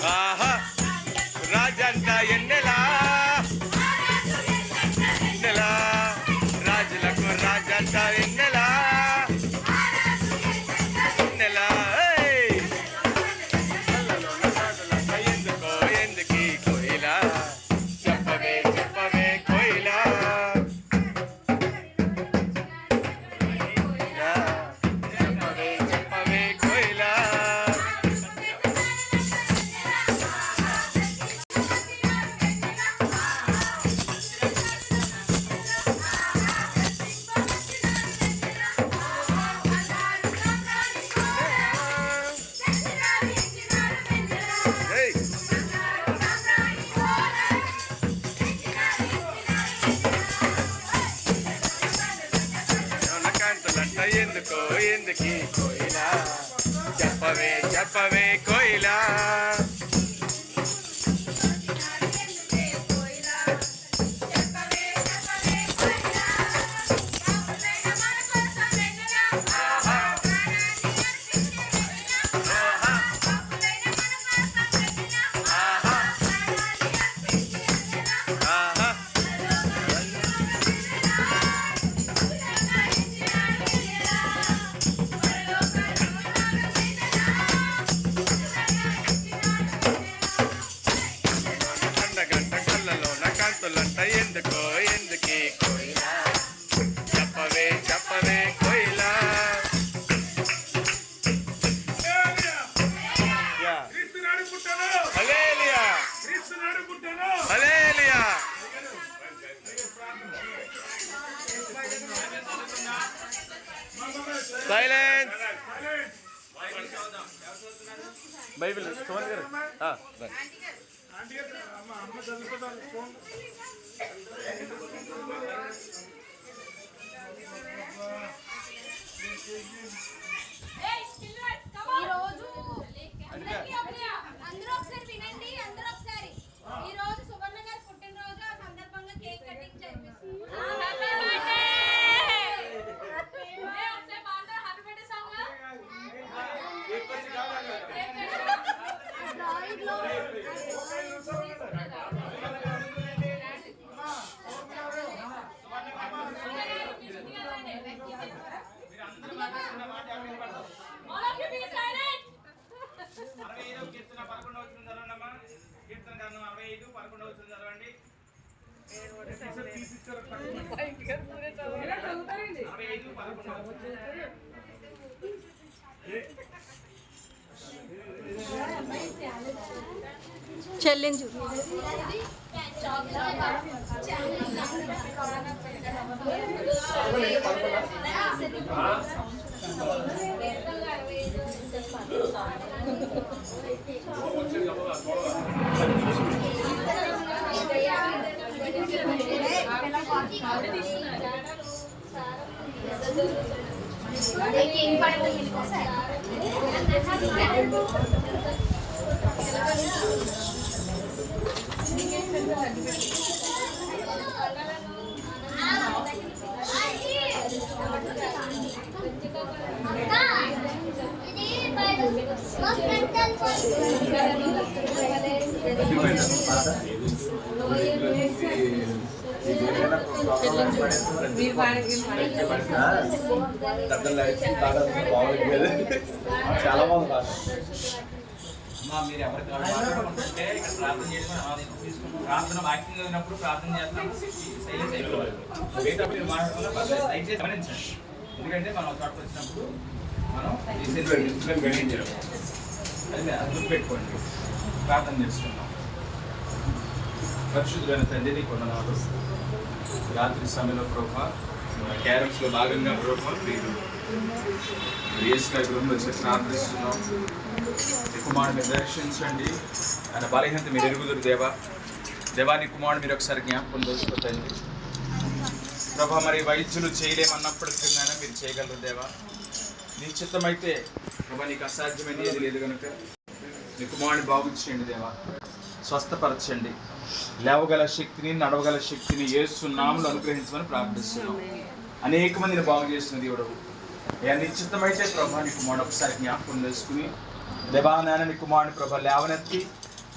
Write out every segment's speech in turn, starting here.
ఆహా రాజంతా ఎన్నెలా ఎన్నెలా రాజులకు రాజంతా ఎన్నెలా ఎన్నెలా ఎందుకో ఎందుకీ కోయిలా చెప్పవే చెప్పవే కోయిలా చెప్పవే చెప్పవే కోయిలా ఎందుకో ఎందుకీ కోయిలా చెప్పవే చెప్పవే కోయిలా కాంతులంట ఎందుకో ఎందుకీ కోయిలా చెప్పవే చెప్పవే కోయిలా హల్లెలూయా హల్లెలూయా సైలెన్స్ బైబిల్ సుమన్ గారు అందరూ ఒకసారి వినండి. అందరూ ఒకసారి ఈ రోజు సువర్ణ గారి పుట్టినరోజు ఆ సందర్భంగా కేక్ కటింగ్ చేపిస్తున్నాం. చెల్లించు చాలా బాగుంది. మీరు ఎవరికి మాట్లాడుకుంటుంటే ఇక్కడ ప్రార్థన చేసుకుని ప్రార్థన వాక్యం చదివినప్పుడు ప్రార్థన చేస్తాం సైలెన్స్ అయిపోవాలి. మీరు మాట్లాడుకున్న దయచేసి గమనించండి. ఎందుకంటే మనం చోటకు వచ్చినప్పుడు మనం గమనించాలి. అది గుర్తుపెట్టుకోండి. ప్రార్థన చేసుకున్నాం. పరిశుద్ధులైన తండ్రి కొందనాలు రాత్రి సమయంలో ప్రభా క్యారమ్స్లో భాగంగా ప్రభా మీరు రియస్గా గృహంలో వచ్చి ప్రార్థిస్తున్నాం. కుమారుని దర్శించండి. ఆయన బలహీనత మీరు ఎరుగుదురు దేవా. దేవాని కుమారుడు మీరు ఒకసారి జ్ఞాపకం దోచుకోతండి ప్రభా. మరి వైద్యులు చేయలేమన్నప్పటికీ మీరు చేయగలరు దేవా. నీ చిత్తమైతే ప్రభా నీకు అసాధ్యమైన ఏది లేదు కనుక నీ కుమారుని బాగు చేయండి దేవా. స్వస్థపరచండి. లేవగల శక్తిని నడవగల శక్తిని యేసు నామములో అనుగ్రహించమని ప్రార్థిస్తున్నాం. అనేక మందిని బాగు చేసిన దేవుడు నీ చిత్తమైతే ప్రభా నీ కుమారుడు ఒకసారి జ్ఞాపకం చేసుకుని దేవా నాయన నీ కుమారుని ప్రభా లేవనెత్తి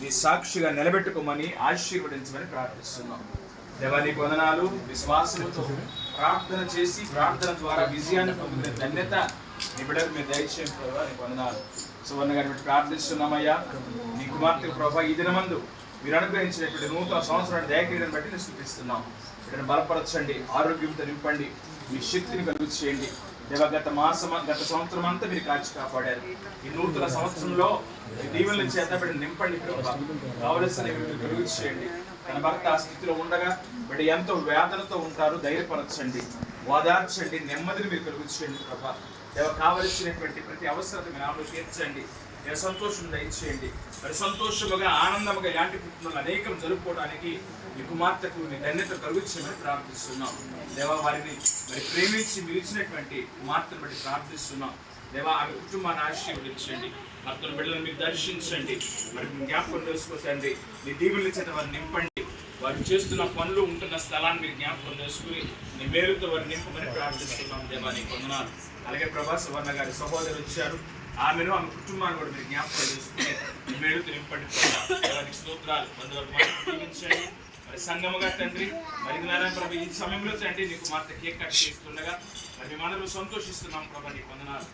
నీ సాక్షిగా నిలబెట్టుకోమని ఆశీర్వదించమని ప్రార్థిస్తున్నాం. దేవా నీకు వందనాలు. విశ్వాసంతో ప్రార్థన చేసి ప్రార్థన ద్వారా విజయాన్ని పొందుకునే ధన్యత నీ బిడ్డకు మీరు దయచేయండి ప్రభావ. నీకు వందనాలు. సువర్ణ గారిని బట్టి ప్రార్థిస్తున్నామయ్యా. నీ కుమార్తె ప్రభావ ఈ దినమందు మీరు అనుగ్రహించినటువంటి నూతన సంవత్సరాన్ని దయక్రియను బట్టి నేను స్తుతిస్తున్నాం. ఇక్కడ బలపరచండి, ఆరోగ్యంతో నింపండి, మీ శక్తిని కలుగు చేయండి. దేవ గత సంవత్సరం అంతా మీరు కాచి కాపాడారు. ఈ నూతన సంవత్సరంలో దీవెనల చేత బిడ్డ నింపండి ప్రభావ. కావలసిన మీరు కలుగు చేయండి. తన భర్త ఆ స్థితిలో ఉండగా బిడ్డ ఎంతో వేదనతో ఉంటారు, ధైర్యపరచండి, ఓదార్చండి, నెమ్మదిని మీరు కలుగు చేయండి ప్రభావ. దేవ కావలసినటువంటి ప్రతి అవసరత మీరు ఆమె తీర్చండి. దేవ సంతోషం దయచేయండి. మరి సంతోషముగా ఆనందముగా ఇలాంటి పుట్టినలు అనేకం జరుపుకోవడానికి మీ కుమార్తెకు నీ ధన్యత కలుగుచ్చేయమని ప్రార్థిస్తున్నాం. దేవా వారిని మరి ప్రేమించి పిలిచినటువంటి కుమార్తెను బట్టి ప్రార్థిస్తున్నాం. దేవా ఆమె కుటుంబాన్ని ఆశీర్వదించండి. భర్తను బిడ్డలను మీరు దర్శించండి. మరి జ్ఞాపకం చేసుకోండి. నీ దీవుల చేత వారిని నింపండి. వారు చేస్తున్న పనులు ఉంటున్న స్థలాన్ని మీరు జ్ఞాపకం చేసుకుని నీ మేలుతో వారిని నింపమని ప్రార్థిస్తున్నాం. దేవా నీకు వందనాలు. అలాగే ప్రభా సువర్ణ గారి సహోదరు వచ్చారు, ఆమెను ఆమె కుటుంబాన్ని కూడా మీరు జ్ఞాపకం చేసుకుని నీ మేలుతో నింపండి. దేవానికి స్తోత్రాలు. దీవించండి. మరి సంగముగా తండ్రి మరి నారాయణ ప్రభు ఈ సమయంలో తండ్రి నీ కుమార్తె కేక్ కట్ చేస్తుండగా మరి మేమందరూ సంతోషిస్తున్నాం ప్రభా. నీకు వందనాలు.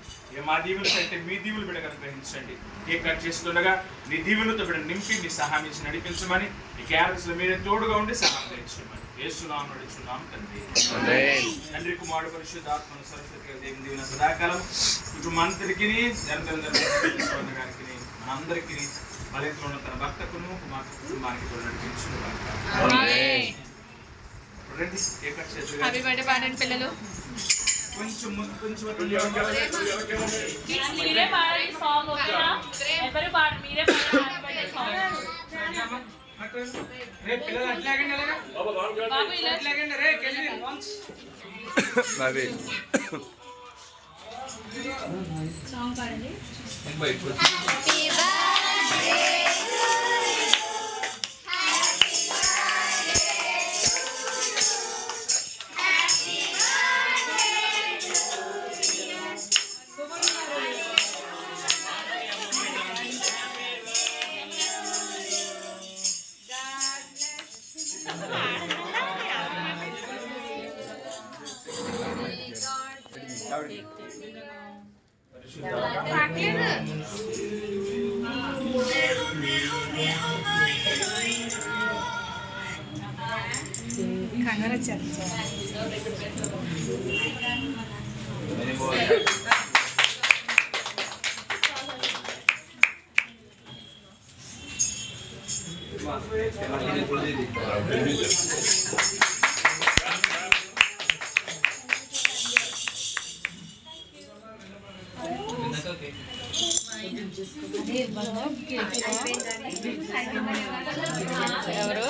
మా దీవులు కంటే మీ దీవులు బిడ్డగా గ్రహించండి. కేక్ కట్ చేస్తుండగా నీ దీవులతో బిడ్డ నింపి మీ సహాయం ఇచ్చి నడిపించమని ఈ క్యారెక్టర్స్లో మీరే తోడుగా ఉండి సహాయం తెచ్చమని యేసునామమున నడుచున్నాం తండ్రి. తండ్రి కుమారుడు పరిశుద్ధాత్మను సరస్వతి దేవుని దీవెన సదాకాలం కుటుంబాంతరికి నిరంతరం గారికి మనందరికీ బలైతులో ఉన్న తన భక్తకును కుమార్తె కుటుంబానికి కూడా నడిపించుకున్నాం. పిల్లలు కొంచెం మీరే పాడండి సాంగ్. ఓకేనా? ఎవరు పాడు, మీరే పాడండి సాంగ్. బాబు ఇలా సాంగ్ పాడండి. ఎవరు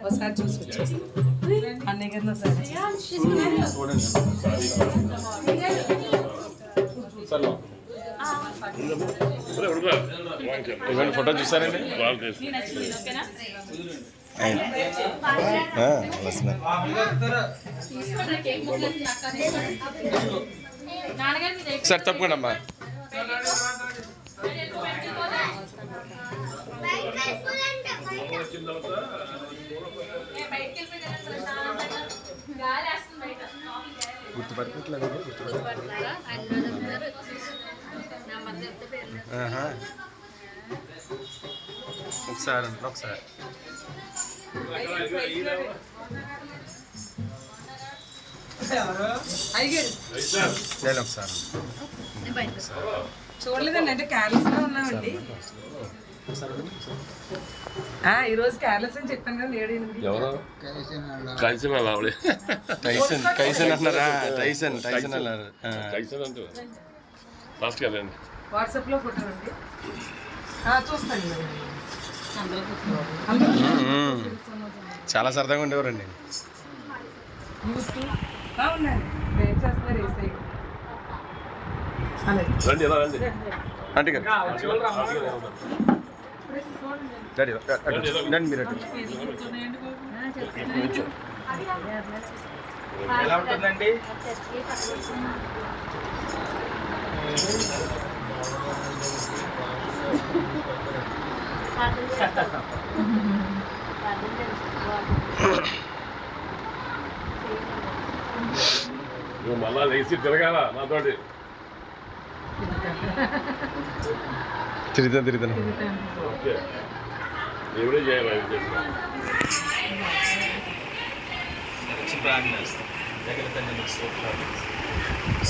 ఒకసారి చూసి వచ్చేస్తాం అన్నయ్య గారిని ఇవన్నీ ఫోటో చూసారండి సార్ తప్పకుండా అమ్మా. గుర్తుపట్టట్లేదు. ఒకసారి ఒకసారి నేను ఒకసారి చూడలేదండి, అంటే క్యార్లెస్ గా ఉన్నామండి. ఈరోజు క్యార్లెస్ అని చెప్పాను కదా. 7-8 ఎవరో టైసన్ టైసన్ అంటున్నారా? టైసన్ టైసన్ అన్నారు. వాట్సాప్ లో ఫోటో అండి చూస్తాను. చాలా సరదాగా ఉండేవారండి. ఉన్నారు, వెయిట్ చేస్తున్నారు. అలాగే రండి ఎలా రండి ఆంటీ గారు డాడీ రండి మీరు అటు ఎలా ఉంటుందండి? నువ్వు మళ్ళా లేచి తిరగాల నాతోటి తిరుగుతాను ఓకే దేవుడే చేయాలి ప్రార్థన చేస్తాం. దగ్గర తండ్రి మీకు స్తోత్రాలు.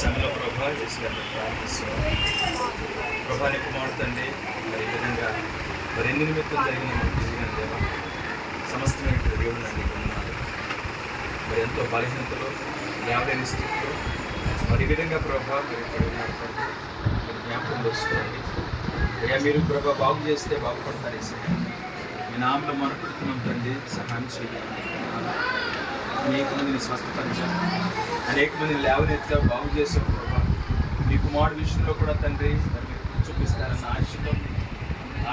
సమయంలో ప్రభా చేసినట్టు ప్రార్థిస్తున్నాం. ప్రభాని కుమారుతండి మరి ఈ విధంగా మరి ఎన్ని నిమిత్తం జరిగిన జరిగిన దేవ సమస్తమైన దేవుడు నన్ను ఉన్నారు. మరి ఎంతో బలహీనతలో యావలేని స్థితిలో మరి ఈ విధంగా ప్రభా మరి ఇక్కడ ఉన్నారు తండ్రి. మీరు జ్ఞాపకం చేసుకోండి అయ్యా. మీరు ప్రభా బాగు చేస్తే బాగుపడతారు. మీ నామలో మనం పెడుతున్నాం తండ్రి. సహాయం చేయాలి. అనేక మందిని స్వస్థపరిచారు, అనేక మందిని లేవనెత్తావు, బాగు చేసావు ప్రభా. మీ కుమారుడు విషయంలో కూడా తండ్రి మరి మీరు చూపిస్తారన్న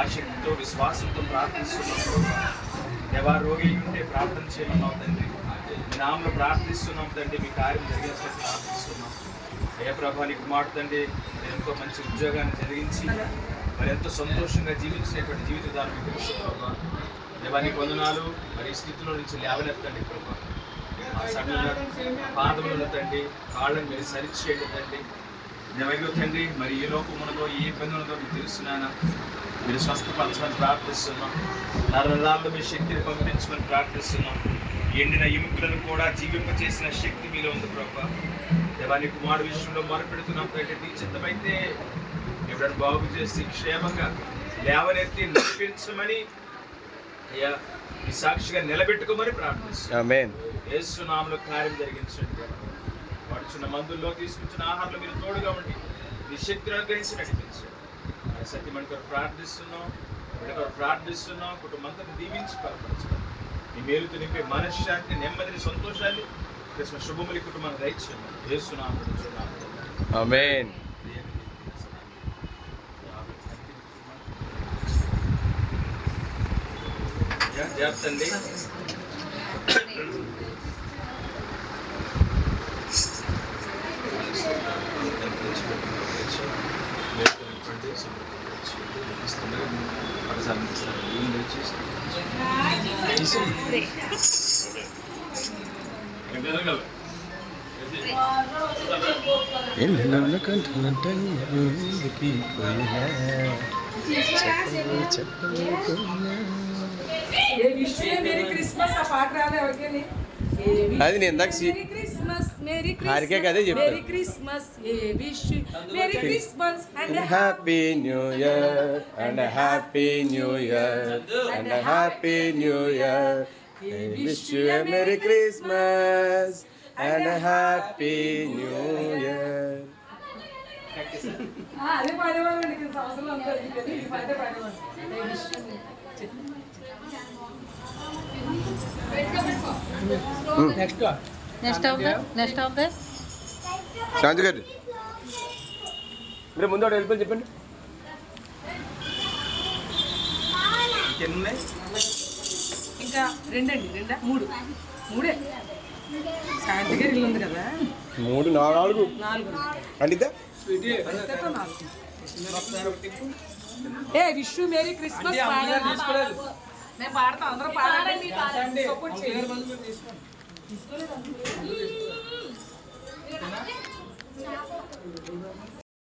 ఆశక్తితో విశ్వాసంతో ప్రార్థిస్తున్నాం ప్రభా. ఎవరు రోగి ఉంటే ప్రార్థన చేయమన్నావు తండ్రి. మీ నామలో ప్రార్థిస్తున్నాం తండ్రి. మీ కార్యం జరిగించినట్టు ప్రార్థిస్తున్నాం అయ్యా ప్రభా. నీ కుమారుడు తండ్రి మరి ఎంతో మంచి ఉద్యోగాన్ని జరిగించి మరి ఎంతో సంతోషంగా జీవించినటువంటి జీవిత విధానం మీకు తెలుసు ప్రభా. దేవానికి వందనాలు. మరి ఈ స్థితిలో నుంచి లేవనెత్తండి ప్రభా. ఆ సమయంలో పాదములను తండ్రి, కాళ్ళని మీరు సరిచేయండి తండ్రి. దేవైలో తండ్రి మరి ఏ లోకమునదో ఏ ఇబ్బంది ఉన్నదో మీకు తెలుసునానా. మీరు స్వస్థపరచమని ప్రార్థిస్తున్నాం. నరాల్లో మీ శక్తిని పంపించమని ప్రార్థిస్తున్నాం. ఎండిన ఎముకలను కూడా జీవింపచేసిన శక్తి మీలో ఉంది ప్రభా. దేవాని కుమారుడు విషయంలో మొరపెడుతున్నాం తండ్రి. నీ చిత్తమైతే ఎవడని బాగు చేసి క్షేమంగా లేవనెత్తి నడిపించమని అయ్యా ఈ సాక్షిగా నిలబెట్టుకోమని ప్రార్థిస్తున్నాం. యేసు నామములో కార్యం జరిగించండి. వాడుచున్న మందుల్లో తీసుకొచ్చిన ఆహారంలో మీరు తోడుగా ఉండి మీ శక్తిని అనుగ్రహించి నడిపించండి. సత్యమణి కొరకు ప్రార్థిస్తున్నాం. కుటుంబంతో దీవించి బలపరచండి. మీ మేలుతో నింపే మనశ్శాంతి, నెమ్మదిని, సంతోషాన్ని క్రిస్మస్ శుభములు కుటుంబాన్ని దయచేయండి. యేసు నామములో ఆమేన్. జాగ్రత్తండి. అది నేను ఇందాక హారికే కదే చెప్పాను. Happy new year and happy new year and happy new year. Wish you a merry Christmas and happy new year. అదే పాడేవాళ్ళు సంవత్సరం అంతా పాడే పాడేవాళ్ళు. నెక్స్ట్ అవుతే శాంతి గారు మీరు ముందు వెళ్ళిపోయి చెప్పండి. ఇంకా రెండా మూడే శాంతి గారి ఇల్లు ఉంది కదా. 3 4 అండిద్దా. ఏ విష్ యు మేరీ క్రిస్మస్ మేము పాడతాం. అందరూ పాడండి. సపోర్ట్ చేయండి.